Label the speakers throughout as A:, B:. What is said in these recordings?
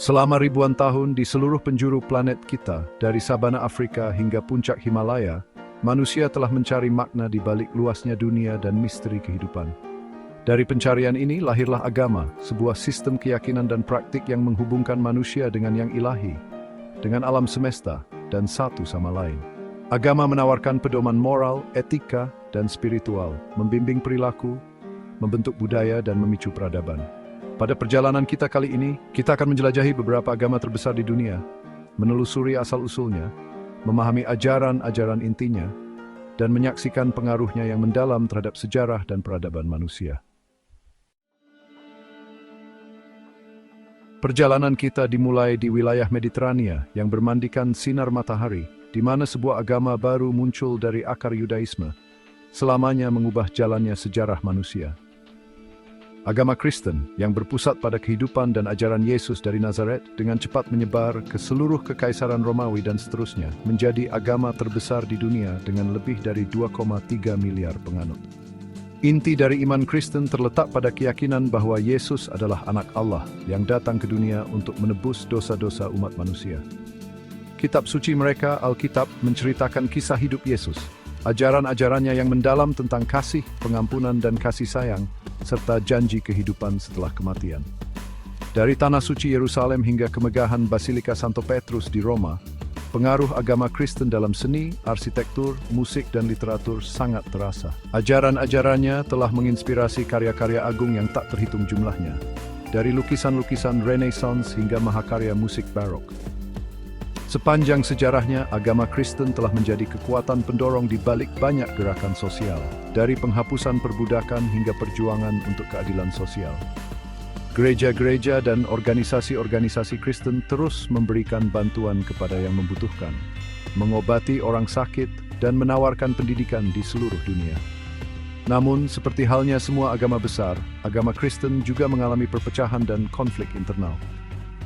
A: Selama ribuan tahun di seluruh penjuru planet kita, dari sabana Afrika hingga puncak Himalaya, manusia telah mencari makna di balik luasnya dunia dan misteri kehidupan. Dari pencarian ini lahirlah agama, sebuah sistem keyakinan dan praktik yang menghubungkan manusia dengan yang ilahi, dengan alam semesta, dan satu sama lain. Agama menawarkan pedoman moral, etika, dan spiritual, membimbing perilaku, membentuk budaya, dan memicu peradaban. Pada perjalanan kita kali ini, kita akan menjelajahi beberapa agama terbesar di dunia, menelusuri asal-usulnya, memahami ajaran-ajaran intinya, dan menyaksikan pengaruhnya yang mendalam terhadap sejarah dan peradaban manusia. Perjalanan kita dimulai di wilayah Mediterania yang bermandikan sinar matahari, di mana sebuah agama baru muncul dari akar Yudaisme, selamanya mengubah jalannya sejarah manusia. Agama Kristen yang berpusat pada kehidupan dan ajaran Yesus dari Nazaret dengan cepat menyebar ke seluruh kekaisaran Romawi dan seterusnya, menjadi agama terbesar di dunia dengan lebih dari 2,3 miliar penganut. Inti dari iman Kristen terletak pada keyakinan bahwa Yesus adalah anak Allah yang datang ke dunia untuk menebus dosa-dosa umat manusia. Kitab suci mereka, Alkitab, menceritakan kisah hidup Yesus, ajaran-ajarannya yang mendalam tentang kasih, pengampunan, dan kasih sayang, serta janji kehidupan setelah kematian. Dari tanah suci Yerusalem hingga kemegahan Basilika Santo Petrus di Roma, pengaruh agama Kristen dalam seni, arsitektur, musik, dan literatur sangat terasa. Ajaran-ajarannya telah menginspirasi karya-karya agung yang tak terhitung jumlahnya, dari lukisan-lukisan Renaissance hingga mahakarya musik barok. Sepanjang sejarahnya, agama Kristen telah menjadi kekuatan pendorong di balik banyak gerakan sosial, dari penghapusan perbudakan hingga perjuangan untuk keadilan sosial. Gereja-gereja dan organisasi-organisasi Kristen terus memberikan bantuan kepada yang membutuhkan, mengobati orang sakit, dan menawarkan pendidikan di seluruh dunia. Namun, seperti halnya semua agama besar, agama Kristen juga mengalami perpecahan dan konflik internal.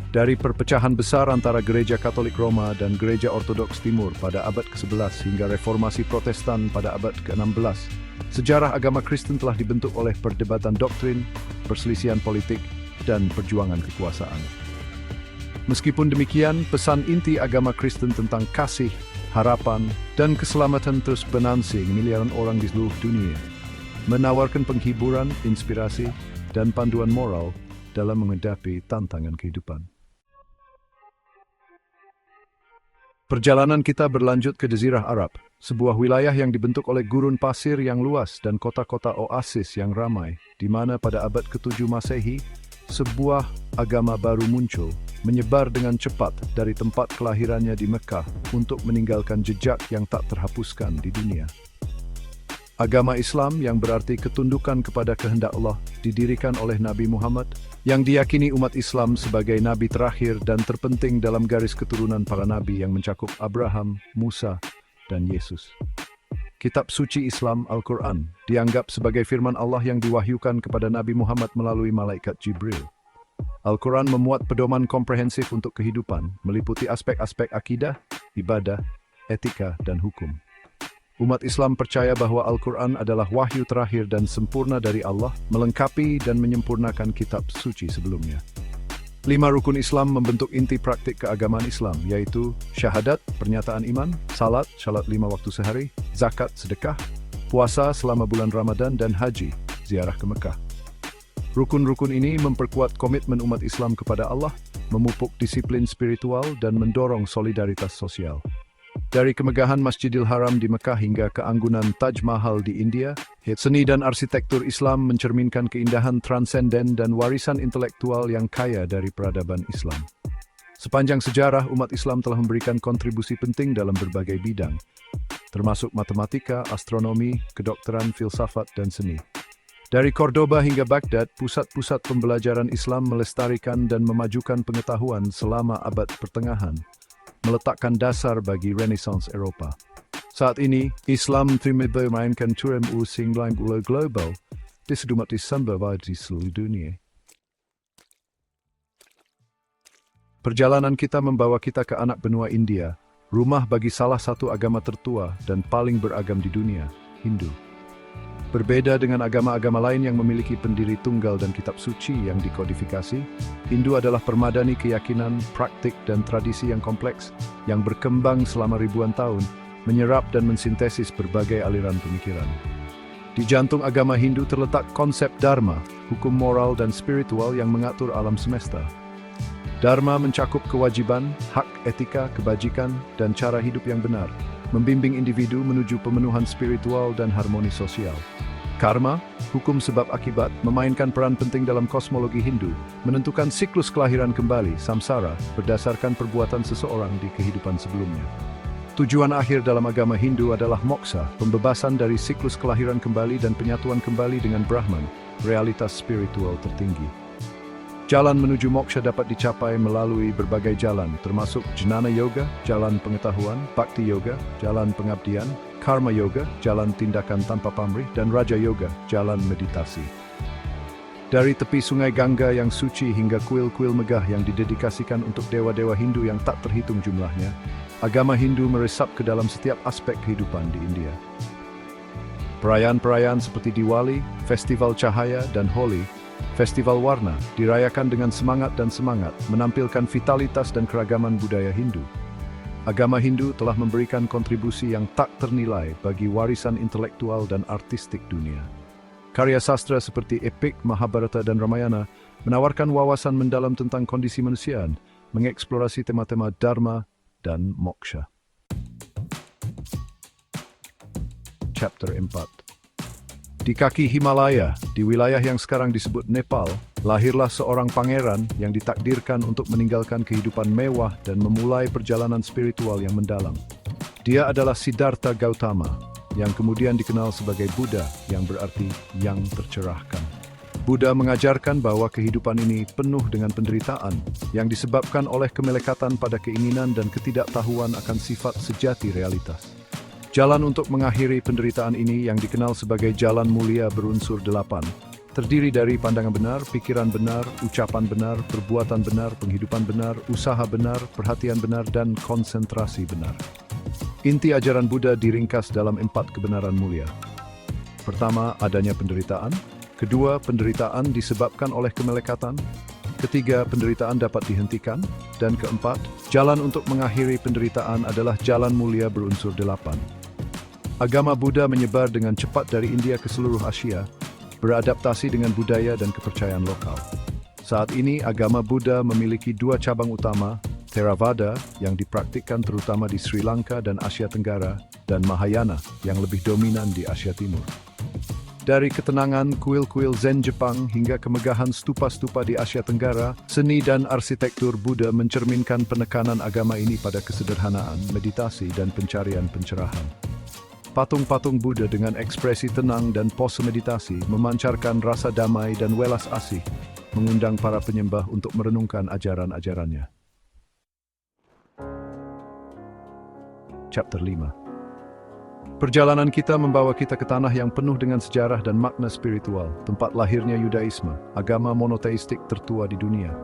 A: Dari perpecahan besar antara Gereja Katolik Roma dan Gereja Ortodoks Timur pada abad ke-11 hingga Reformasi Protestan pada abad ke-16, sejarah agama Kristen telah dibentuk oleh perdebatan doktrin, perselisihan politik, dan perjuangan kekuasaan. Meskipun demikian, pesan inti agama Kristen tentang kasih, harapan, dan keselamatan terus menansing miliaran orang di seluruh dunia, menawarkan penghiburan, inspirasi, dan panduan moral dalam menghadapi tantangan kehidupan. Perjalanan kita berlanjut ke Jazirah Arab, sebuah wilayah yang dibentuk oleh gurun pasir yang luas dan kota-kota oasis yang ramai, di mana pada abad ke-7 Masehi, sebuah agama baru muncul, menyebar dengan cepat dari tempat kelahirannya di Mekah untuk meninggalkan jejak yang tak terhapuskan di dunia. Agama Islam yang berarti ketundukan kepada kehendak Allah didirikan oleh Nabi Muhammad, yang diyakini umat Islam sebagai nabi terakhir dan terpenting dalam garis keturunan para nabi yang mencakup Abraham, Musa, dan Yesus. Kitab suci Islam Al-Quran dianggap sebagai firman Allah yang diwahyukan kepada Nabi Muhammad melalui malaikat Jibril. Al-Quran memuat pedoman komprehensif untuk kehidupan, meliputi aspek-aspek akidah, ibadah, etika, dan hukum. Umat Islam percaya bahwa Al-Quran adalah wahyu terakhir dan sempurna dari Allah, melengkapi dan menyempurnakan kitab suci sebelumnya. 5 rukun Islam membentuk inti praktik keagamaan Islam, yaitu syahadat, pernyataan iman, salat 5 waktu sehari, zakat, sedekah, puasa selama bulan Ramadan, dan haji, ziarah ke Mekah. Rukun-rukun ini memperkuat komitmen umat Islam kepada Allah, memupuk disiplin spiritual, dan mendorong solidaritas sosial. Dari kemegahan Masjidil Haram di Mekah hingga keanggunan Taj Mahal di India, seni dan arsitektur Islam mencerminkan keindahan transenden dan warisan intelektual yang kaya dari peradaban Islam. Sepanjang sejarah, umat Islam telah memberikan kontribusi penting dalam berbagai bidang, termasuk matematika, astronomi, kedokteran, filsafat, dan seni. Dari Cordoba hingga Baghdad, pusat-pusat pembelajaran Islam melestarikan dan memajukan pengetahuan selama abad pertengahan, meletakkan dasar bagi Renaissance Eropa. Saat ini, Islam memainkan turam using global di sedumat Desember di seluruh dunia. Perjalanan kita membawa kita ke anak benua India, rumah bagi salah satu agama tertua dan paling beragam di dunia, Hindu. Berbeda dengan agama-agama lain yang memiliki pendiri tunggal dan kitab suci yang dikodifikasi, Hindu adalah permadani keyakinan, praktik, dan tradisi yang kompleks yang berkembang selama ribuan tahun, menyerap dan mensintesis berbagai aliran pemikiran. Di jantung agama Hindu terletak konsep dharma, hukum moral dan spiritual yang mengatur alam semesta. Dharma mencakup kewajiban, hak, etika, kebajikan, dan cara hidup yang benar, membimbing individu menuju pemenuhan spiritual dan harmoni sosial. Karma, hukum sebab akibat, memainkan peran penting dalam kosmologi Hindu, menentukan siklus kelahiran kembali, samsara, berdasarkan perbuatan seseorang di kehidupan sebelumnya. Tujuan akhir dalam agama Hindu adalah moksha, pembebasan dari siklus kelahiran kembali dan penyatuan kembali dengan Brahman, realitas spiritual tertinggi. Jalan menuju moksha dapat dicapai melalui berbagai jalan, termasuk Jnana Yoga, jalan pengetahuan, Bhakti Yoga, jalan pengabdian, Karma Yoga, jalan tindakan tanpa pamrih, dan Raja Yoga, jalan meditasi. Dari tepi sungai Gangga yang suci hingga kuil-kuil megah yang didedikasikan untuk dewa-dewa Hindu yang tak terhitung jumlahnya, agama Hindu meresap ke dalam setiap aspek kehidupan di India. Perayaan-perayaan seperti Diwali, Festival Cahaya, dan Holi, Festival Warna, dirayakan dengan semangat dan semangat, menampilkan vitalitas dan keragaman budaya Hindu. Agama Hindu telah memberikan kontribusi yang tak ternilai bagi warisan intelektual dan artistik dunia. Karya sastra seperti epik, Mahabharata, dan Ramayana menawarkan wawasan mendalam tentang kondisi manusia, mengeksplorasi tema-tema dharma dan moksha. Chapter 4. Di kaki Himalaya, di wilayah yang sekarang disebut Nepal, lahirlah seorang pangeran yang ditakdirkan untuk meninggalkan kehidupan mewah dan memulai perjalanan spiritual yang mendalam. Dia adalah Siddhartha Gautama, yang kemudian dikenal sebagai Buddha, yang berarti yang tercerahkan. Buddha mengajarkan bahwa kehidupan ini penuh dengan penderitaan yang disebabkan oleh kemelekatan pada keinginan dan ketidaktahuan akan sifat sejati realitas. Jalan untuk mengakhiri penderitaan ini yang dikenal sebagai jalan mulia berunsur 8, terdiri dari pandangan benar, pikiran benar, ucapan benar, perbuatan benar, penghidupan benar, usaha benar, perhatian benar, dan konsentrasi benar. Inti ajaran Buddha diringkas dalam 4 kebenaran mulia. Pertama, adanya penderitaan. Kedua, penderitaan disebabkan oleh kemelekatan. Ketiga, penderitaan dapat dihentikan. Dan keempat, jalan untuk mengakhiri penderitaan adalah jalan mulia berunsur 8. Agama Buddha menyebar dengan cepat dari India ke seluruh Asia, beradaptasi dengan budaya dan kepercayaan lokal. Saat ini, agama Buddha memiliki 2 cabang utama, Theravada yang dipraktikkan terutama di Sri Lanka dan Asia Tenggara, dan Mahayana yang lebih dominan di Asia Timur. Dari ketenangan kuil-kuil Zen Jepang hingga kemegahan stupa-stupa di Asia Tenggara, seni dan arsitektur Buddha mencerminkan penekanan agama ini pada kesederhanaan, meditasi, dan pencarian pencerahan. Patung-patung Buddha dengan ekspresi tenang dan pose meditasi memancarkan rasa damai dan welas asih, mengundang para penyembah untuk merenungkan ajaran-ajarannya. Chapter 5. Perjalanan kita membawa kita ke tanah yang penuh dengan sejarah dan makna spiritual, tempat lahirnya Yudaisme, agama monoteistik tertua di dunia.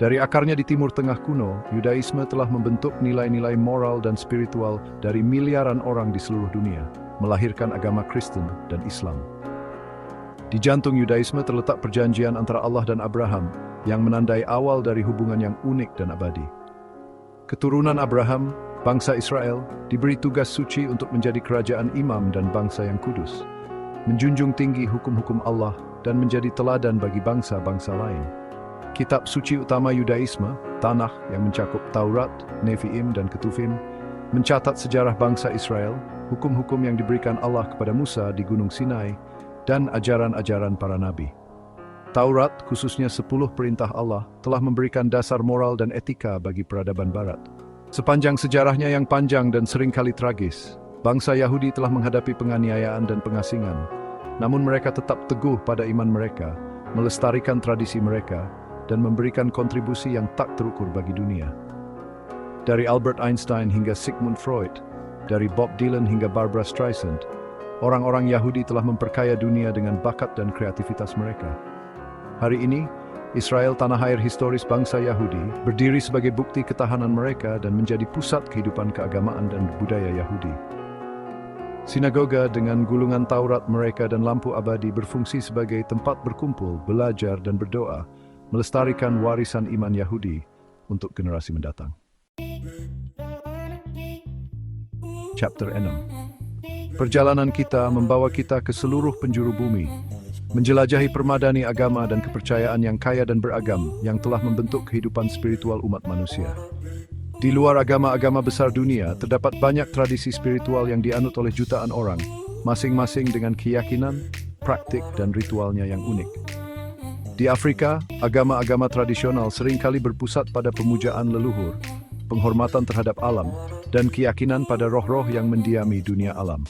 A: Dari akarnya di Timur Tengah kuno, Yudaisme telah membentuk nilai-nilai moral dan spiritual dari miliaran orang di seluruh dunia, melahirkan agama Kristen dan Islam. Di jantung Yudaisme terletak perjanjian antara Allah dan Abraham, yang menandai awal dari hubungan yang unik dan abadi. Keturunan Abraham, bangsa Israel, diberi tugas suci untuk menjadi kerajaan imam dan bangsa yang kudus, menjunjung tinggi hukum-hukum Allah dan menjadi teladan bagi bangsa-bangsa lain. Kitab suci utama Yudaisme, Tanakh yang mencakup Taurat, Nevi'im, dan Ketuvim, mencatat sejarah bangsa Israel, hukum-hukum yang diberikan Allah kepada Musa di Gunung Sinai, dan ajaran-ajaran para nabi. Taurat, khususnya 10 perintah Allah, telah memberikan dasar moral dan etika bagi peradaban Barat. Sepanjang sejarahnya yang panjang dan seringkali tragis, bangsa Yahudi telah menghadapi penganiayaan dan pengasingan, namun mereka tetap teguh pada iman mereka, melestarikan tradisi mereka, dan memberikan kontribusi yang tak terukur bagi dunia. Dari Albert Einstein hingga Sigmund Freud, dari Bob Dylan hingga Barbra Streisand, orang-orang Yahudi telah memperkaya dunia dengan bakat dan kreativitas mereka. Hari ini, Israel, tanah air historis bangsa Yahudi, berdiri sebagai bukti ketahanan mereka dan menjadi pusat kehidupan keagamaan dan budaya Yahudi. Sinagoga dengan gulungan Taurat mereka dan lampu abadi berfungsi sebagai tempat berkumpul, belajar dan berdoa, melestarikan warisan iman Yahudi untuk generasi mendatang. Chapter 6. Perjalanan kita membawa kita ke seluruh penjuru bumi, menjelajahi permadani agama dan kepercayaan yang kaya dan beragam yang telah membentuk kehidupan spiritual umat manusia. Di luar agama-agama besar dunia, terdapat banyak tradisi spiritual yang dianut oleh jutaan orang, masing-masing dengan keyakinan, praktik, dan ritualnya yang unik. Di Afrika, agama-agama tradisional seringkali berpusat pada pemujaan leluhur, penghormatan terhadap alam, dan keyakinan pada roh-roh yang mendiami dunia alam.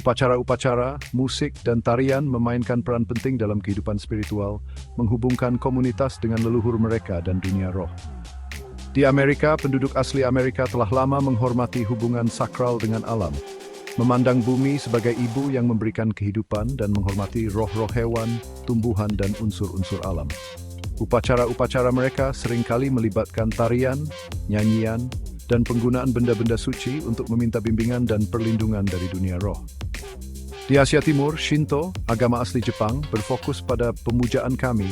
A: Upacara-upacara, musik, dan tarian memainkan peran penting dalam kehidupan spiritual, menghubungkan komunitas dengan leluhur mereka dan dunia roh. Di Amerika, penduduk asli Amerika telah lama menghormati hubungan sakral dengan alam, memandang bumi sebagai ibu yang memberikan kehidupan dan menghormati roh-roh hewan, tumbuhan, dan unsur-unsur alam. Upacara-upacara mereka seringkali melibatkan tarian, nyanyian, dan penggunaan benda-benda suci untuk meminta bimbingan dan perlindungan dari dunia roh. Di Asia Timur, Shinto, agama asli Jepang, berfokus pada pemujaan kami,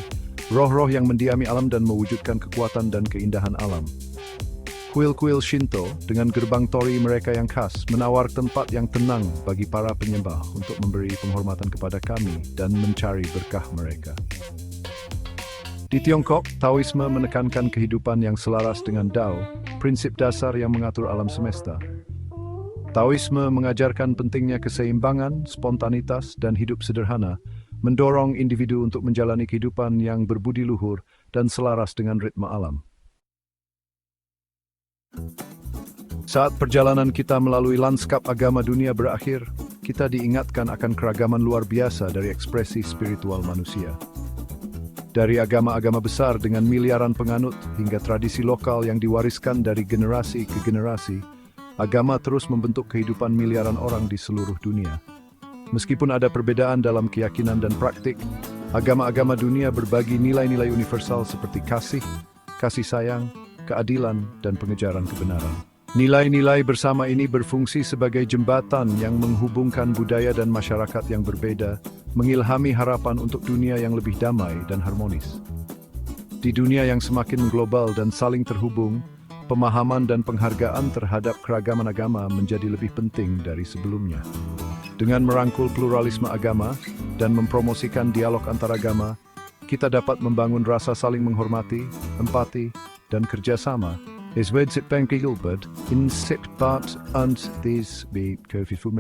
A: roh-roh yang mendiami alam dan mewujudkan kekuatan dan keindahan alam. Kuil-kuil Shinto dengan gerbang torii mereka yang khas menawar tempat yang tenang bagi para penyembah untuk memberi penghormatan kepada kami dan mencari berkah mereka. Di Tiongkok, Taoisme menekankan kehidupan yang selaras dengan Dao, prinsip dasar yang mengatur alam semesta. Taoisme mengajarkan pentingnya keseimbangan, spontanitas, dan hidup sederhana, mendorong individu untuk menjalani kehidupan yang berbudi luhur dan selaras dengan ritme alam. Saat perjalanan kita melalui lanskap agama dunia berakhir, kita diingatkan akan keragaman luar biasa dari ekspresi spiritual manusia. Dari agama-agama besar dengan miliaran penganut hingga tradisi lokal yang diwariskan dari generasi ke generasi, agama terus membentuk kehidupan miliaran orang di seluruh dunia. Meskipun ada perbedaan dalam keyakinan dan praktik, agama-agama dunia berbagi nilai-nilai universal seperti kasih, kasih sayang, keadilan, dan pengejaran kebenaran. Nilai-nilai bersama ini berfungsi sebagai jembatan yang menghubungkan budaya dan masyarakat yang berbeda, mengilhami harapan untuk dunia yang lebih damai dan harmonis. Di dunia yang semakin global dan saling terhubung, pemahaman dan penghargaan terhadap keragaman agama menjadi lebih penting dari sebelumnya. Dengan merangkul pluralisme agama dan mempromosikan dialog antaragama, kita dapat membangun rasa saling menghormati, empati, dan kerjasama. Es wird in sit part and these be curfew for